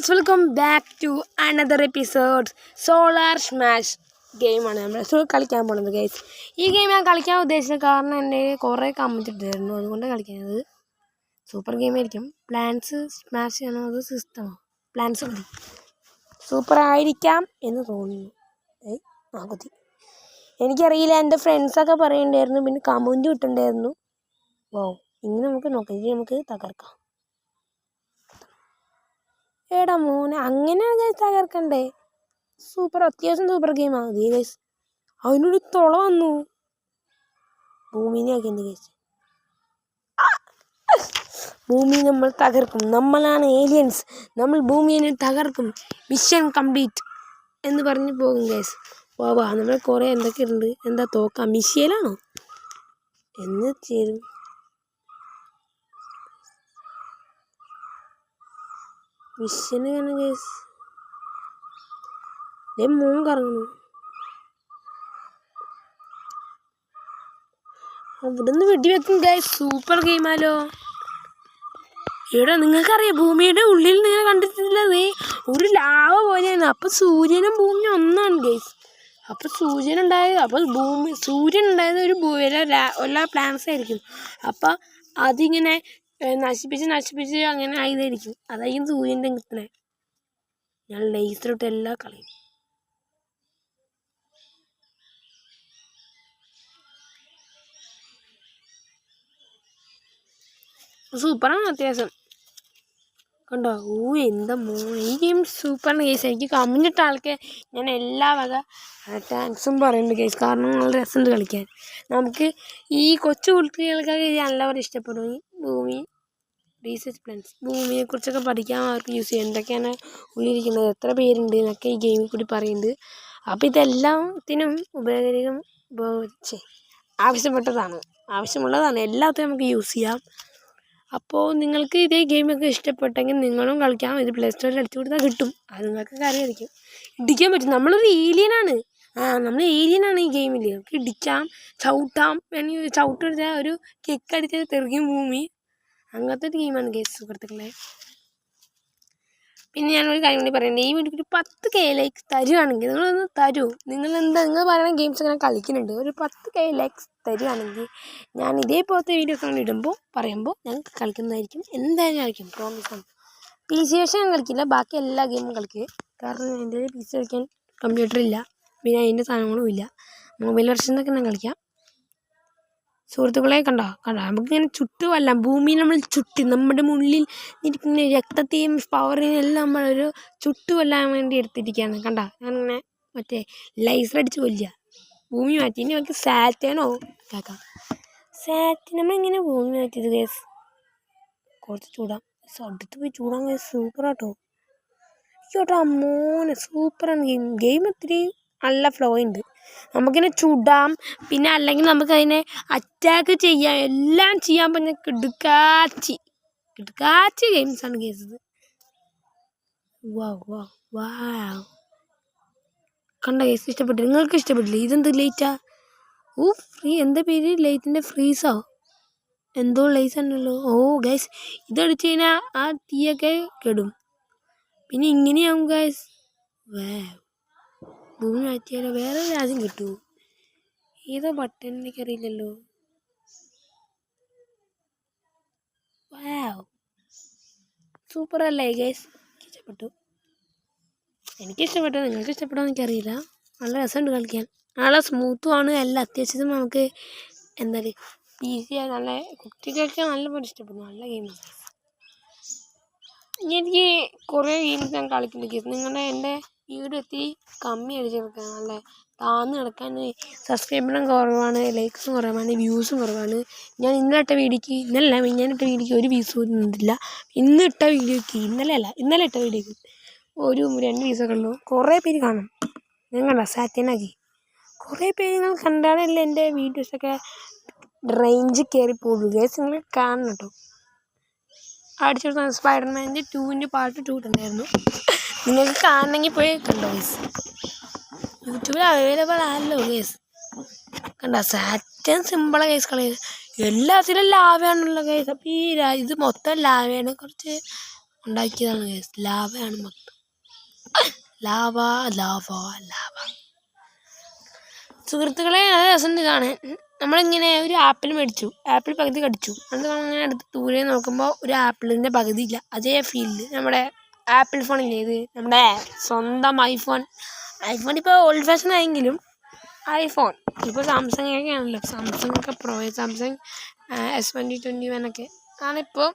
Guys, welcome back to another episode. Solar smash ഗെയിമാണ് നമ്മൾ കളിക്കാൻ പോകുന്നത്. ഗൈസ്, ഈ ഗെയിം ഞാൻ കളിക്കാൻ ഉദ്ദേശിച്ചത് കാരണം എൻ്റെ കുറേ കമൻറ്റ് ഇട്ടായിരുന്നു, അതുകൊണ്ട് കളിക്കുന്നത്. സൂപ്പർ ഗെയിമായിരിക്കും. പ്ലാൻസ് സ്മാഷ് ചെയ്യണോ അത് സിസ്റ്റമോ? പ്ലാൻസ് മതി, സൂപ്പർ ആയിരിക്കാം എന്ന് തോന്നുന്നു. കുത്തി എനിക്കറിയില്ല, എൻ്റെ ഫ്രണ്ട്സൊക്കെ പറയുന്നുണ്ടായിരുന്നു, പിന്നെ കമൻറ്റ് ഇട്ടുണ്ടായിരുന്നു. ഓ, ഇങ്ങനെ നമുക്ക് നോക്കാം, ഇനി നമുക്ക് തകർക്കാം. എടാ മോനെ, അങ്ങനെയാണ് തകർക്കണ്ടേ? സൂപ്പർ, അത്യാവശ്യം സൂപ്പർ ഗെയിമാണ് ഗൈസ്. അതിനൊരു തുള വന്നു, ഭൂമിനെ ആക്കിൻ്റെ ഗൈസ്. ഭൂമി നമ്മൾ തകർക്കും, നമ്മളാണ് ഏലിയൻസ്, നമ്മൾ ഭൂമിയെ തകർക്കും, മിഷൻ കംപ്ലീറ്റ് എന്ന് പറഞ്ഞ് പോകും ഗൈസ്. വാ, നമ്മൾ കുറേ എന്തൊക്കെ ഉണ്ട്. എന്താ തോക്കാം? മിഷയിലാണോ എന്ന് ചേരും? മിഷന് തന്നെ ഗൈസ്. മൂന്ന് കറങ്ങുന്നു. അവിടുന്ന് വെടിവെക്കും ഗൈസ്. സൂപ്പർ ഗെയിമാലോ. ഇവിടെ നിങ്ങൾക്കറിയാം, ഭൂമിയുടെ ഉള്ളിൽ നിങ്ങൾ കണ്ടിട്ടില്ലേ, ഒരു ലാവ പോലെയാണ്. അപ്പം സൂര്യനും ഭൂമിയും ഒന്നാണ് ഗൈസ്. അപ്പം സൂര്യനുണ്ടായത്, അപ്പോൾ സൂര്യൻ ഉണ്ടായത് എല്ലാ പ്ലാനറ്റ്സ് ആയിരിക്കും. അപ്പം അതിങ്ങനെ നശിപ്പിച്ച് അങ്ങനെ ആയതായിരിക്കും. അതായിരിക്കും സൂര്യൻ്റെ കിട്ടണേ. ഞാൻ ലേസറിട്ട് എല്ലാ കളയും. സൂപ്പറാണ് അത്യാവശ്യം, കണ്ടോ? എന്താ ഈ ഗെയിം സൂപ്പറാണ് കേസ്. എനിക്ക് കമ്മിഞ്ഞിട്ട ആൾക്ക് ഞാൻ എല്ലാ വക താങ്ക്സും പറയുന്നുണ്ട് കേസ്. കാരണം നല്ല രസമുണ്ട് കളിക്കാൻ. നമുക്ക് ഈ കൊച്ചു കുട്ടികൾക്കൊക്കെ ഇത് നല്ലപോലെ ഇഷ്ടപ്പെടും. ഈ ഭൂമി റീസെർച്ച് പ്ലാൻസ്, ഭൂമിയെക്കുറിച്ചൊക്കെ പഠിക്കാൻ അവർക്ക് യൂസ് ചെയ്യും. എന്തൊക്കെയാണ് ഉള്ളിലിരിക്കുന്നത്, എത്ര പേരുണ്ട് എന്നൊക്കെ ഈ ഗെയിമിൽ കൂടി പറയുന്നുണ്ട്. അപ്പോൾ ഇതെല്ലാത്തിനും ആവശ്യമുള്ളതാണ്. എല്ലാത്തിനും നമുക്ക് യൂസ് ചെയ്യാം. അപ്പോൾ നിങ്ങൾക്ക് ഇതേ ഗെയിമൊക്കെ ഇഷ്ടപ്പെട്ടെങ്കിൽ നിങ്ങളും കളിക്കാം. ഇത് പ്ലേ സ്റ്റോറിൽ അടിച്ചു കൊടുത്താൽ കിട്ടും. അത് നിങ്ങൾക്കൊക്കെ അറിയായിരിക്കും. ഇടിക്കാൻ പറ്റും. നമ്മളൊരു ഏലിയനാണ്. നമ്മൾ ഏലിയനാണ് ഈ ഗെയിമിൽ. നമുക്ക് ഇടിക്കാം, ചവിട്ടാം. വേണമെങ്കിൽ ചവിട്ടെടുത്താൽ ഒരു കിക്കടിച്ചാൽ തെറിക്കും ഭൂമി. അങ്ങനത്തെ ഒരു ഗെയിമാണ് ഗെയിം സുഹൃത്തുക്കളെ. പിന്നെ ഞാനൊരു കാര്യം കൂടി പറയുന്നത്, ഈ വീട്ടിൽ 10K ലൈക്സ് തരുവാണെങ്കിൽ നിങ്ങളൊന്ന് തരൂ. നിങ്ങൾ പറയുന്ന ഗെയിംസ് ഞാൻ കളിക്കുന്നുണ്ട്. ഒരു 10K ലൈക്സ് തരുവാണെങ്കിൽ ഞാൻ ഇതേപോലത്തെ വീഡിയോസ് പറയുമ്പോൾ ഞാൻ കളിക്കുന്നതായിരിക്കും. എന്തായാലും കളിക്കും, പ്രോമിസാണ്. PC വേർഷൻ ഞാൻ കളിക്കില്ല, ബാക്കി എല്ലാ ഗെയിമും കളിക്കുക. കാരണം എൻ്റെ PC കളിക്കാൻ കമ്പ്യൂട്ടറില്ല, പിന്നെ അതിൻ്റെ സാധനങ്ങളും ഇല്ല. മൊബൈൽ വെർഷനൊക്കെ ഞാൻ കളിക്കാം. സുഹൃത്തുക്കളെ കണ്ടോ, നമുക്കിങ്ങനെ ചുട്ടുമല്ല, ഭൂമി നമ്മൾ നമ്മുടെ ഉള്ളിൽ ഇരിക്കുന്ന രക്തത്തെയും പവറിനെയും എല്ലാം നമ്മളൊരു ചുട്ടുകൊല്ലാൻ വേണ്ടി എടുത്തിരിക്കുകയാണ്. കണ്ടോ, ഞാനിങ്ങനെ മറ്റേ ലൈസർ അടിച്ച് കൊല്ലുക. ഭൂമി മാറ്റി. ഇനി നമുക്ക് സാറ്റനോ കേൾക്കാം. നമ്മളിങ്ങനെ ഭൂമി മാറ്റിയത് കേസ്. കുറച്ച് ചൂടാം, അടുത്ത് പോയി ചൂടാൻ കേസ്. സൂപ്പറാട്ടോ മോനെ, സൂപ്പറാണ് ഗെയിം ഒത്തിരി നല്ല ഫ്ലോ ഉണ്ട്. നമുക്കിങ്ങനെ ചുടാം, പിന്നെ അല്ലെങ്കിൽ നമുക്കതിനെ അറ്റാക്ക് ചെയ്യാം, എല്ലാം ചെയ്യാൻ പറ്റുന്ന കിടുക്കാച്ചി ഗെയിംസാണ് കേസത്. വാ കണ്ട കേസ്, ഇഷ്ടപ്പെട്ടു. നിങ്ങൾക്ക് ഇഷ്ടപ്പെട്ടില്ല? ഇതെന്ത് ലൈറ്റാ? ഫ്രീ എന്താ പേര്? ലൈറ്റിൻ്റെ ഫ്രീസോ എന്തോ ലൈസ് ഉണ്ടല്ലോ. ഗൈസ്, ഇതടിച്ച് കഴിഞ്ഞാൽ ആ തീയൊക്കെ കെടും. പിന്നെ ഇങ്ങനെയാവും ഗൈസ്. ഭൂമി മാറ്റിയാലോ വേറെ രാജ്യം കിട്ടുമോ? ഏതോ ബട്ടൺ എനിക്കറിയില്ലല്ലോ. സൂപ്പറല്ലേ ഗൈസ്? എനിക്കിഷ്ടപ്പെട്ടു. നിങ്ങൾക്ക് ഇഷ്ടപ്പെട്ടോ എനിക്കറിയില്ല. നല്ല രസമുണ്ട് കളിക്കാൻ, നല്ല സ്മൂത്തുമാണ്. എല്ലാം അത്യാവശ്യം നമുക്ക് എന്താ പറയുക, ഈസിയായി നല്ല കുട്ടികൾക്ക് നല്ലപോലെ ഇഷ്ടപ്പെടുന്നു. നല്ല ഗെയിമാണ്. എനിക്ക് കുറേ ഗെയിംസ് ഞാൻ കളിക്കുന്നുണ്ട്. നിങ്ങളുടെ എൻ്റെ വീഡിയോ ഒത്തിരി കമ്മി അടിച്ച് കിടക്കാൻ, നല്ല താഴ്ന്ന് കിടക്കാൻ. സബ്സ്ക്രൈബറും കുറവാണ്, ലൈക്സും കുറവാണ്, വ്യൂസും കുറവാണ്. ഞാൻ ഇന്നലെ ഇട്ട വീഡിയോയ്ക്ക് ഒരു വ്യൂസ് പോലും നിന്നിട്ടില്ല. ഇന്നലെ ഇട്ട വീഡിയോയ്ക്ക് ഒരു 2 വ്യൂസൊക്കെ ഉള്ളൂ. കുറേ പേര് കാണും. ഞങ്ങളാ സാറ്റനാക്കി കുറേ പേര് നിങ്ങൾ കണ്ടാലല്ലേ എൻ്റെ വീഡിയോസൊക്കെ റേഞ്ച് കയറിപ്പോകുള്ളൂ. ഗൈസ്, നിങ്ങൾ കാണണം കേട്ടോ. അടിച്ചെടുത്ത സ്പൈഡർമാൻ്റെ 2 പാർട്ട് 2 ഇട്ടുണ്ടായിരുന്നു. നിങ്ങൾക്ക് കാണണമെങ്കിൽ പോയി കണ്ടോ ഗൈസ്. യൂട്യൂബിൽ അവൈലബിൾ ആണല്ലോ ഗൈസ്. കണ്ടോ, സാറ്റൻ സിമ്പിളാണ് ഗൈസ് കളി. എല്ലാത്തിലും ലാവയാണല്ലോ ഗൈസ്. അപ്പോൾ ഇത് മൊത്തം ലാവയാണ്. കുറച്ച് ഉണ്ടാക്കിയതാണ് ഗൈസ്. ലാവയാണ് മൊത്തം. Lava lava lava. സുഹൃത്തുക്കളെ നല്ല രസമുണ്ട് കാണാൻ. നമ്മളിങ്ങനെ ഒരു ആപ്പിൾ മേടിച്ചു, ആപ്പിൾ പകുതി കടിച്ചു, അത് നമ്മളിങ്ങനെ എടുത്ത് ദൂരെ നോക്കുമ്പോൾ ഒരു ആപ്പിളിൻ്റെ പകുതി ഇല്ല. അതേ ഫീൽഡ് നമ്മുടെ ആപ്പിൾ ഫോണില്ലേ, ഇത് നമ്മുടെ സ്വന്തം ഐഫോൺ ഇപ്പോൾ ഓൾഡ് ഫാഷൻ ആയെങ്കിലും ഐഫോൺ ഇപ്പോൾ സാംസങ് ഒക്കെ ആണല്ലോ, സാംസങ് ഒക്കെ പ്രോ, സാംസങ് S2021 ഒക്കെ ആണിപ്പോൾ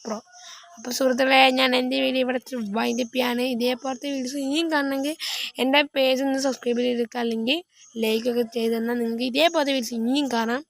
പ്രോ. അപ്പോൾ സുഹൃത്തുക്കളെ ഞാൻ എൻ്റെ വീഡിയോ ഇവിടെ വൈൻഡപ്പ് ചെയ്യാണ്. ഇതേപോലത്തെ വീഡിയോസ് ഇനിയും കാണണമെങ്കിൽ എൻ്റെ പേജ് ഒന്ന് സബ്സ്ക്രൈബ് ചെയ്തെടുക്കുക, അല്ലെങ്കിൽ ലൈക്കൊക്കെ ചെയ്ത് തന്നാൽ നിങ്ങൾക്ക് ഇതേപോലത്തെ വീഡിയോസ് ഇനിയും കാണാം.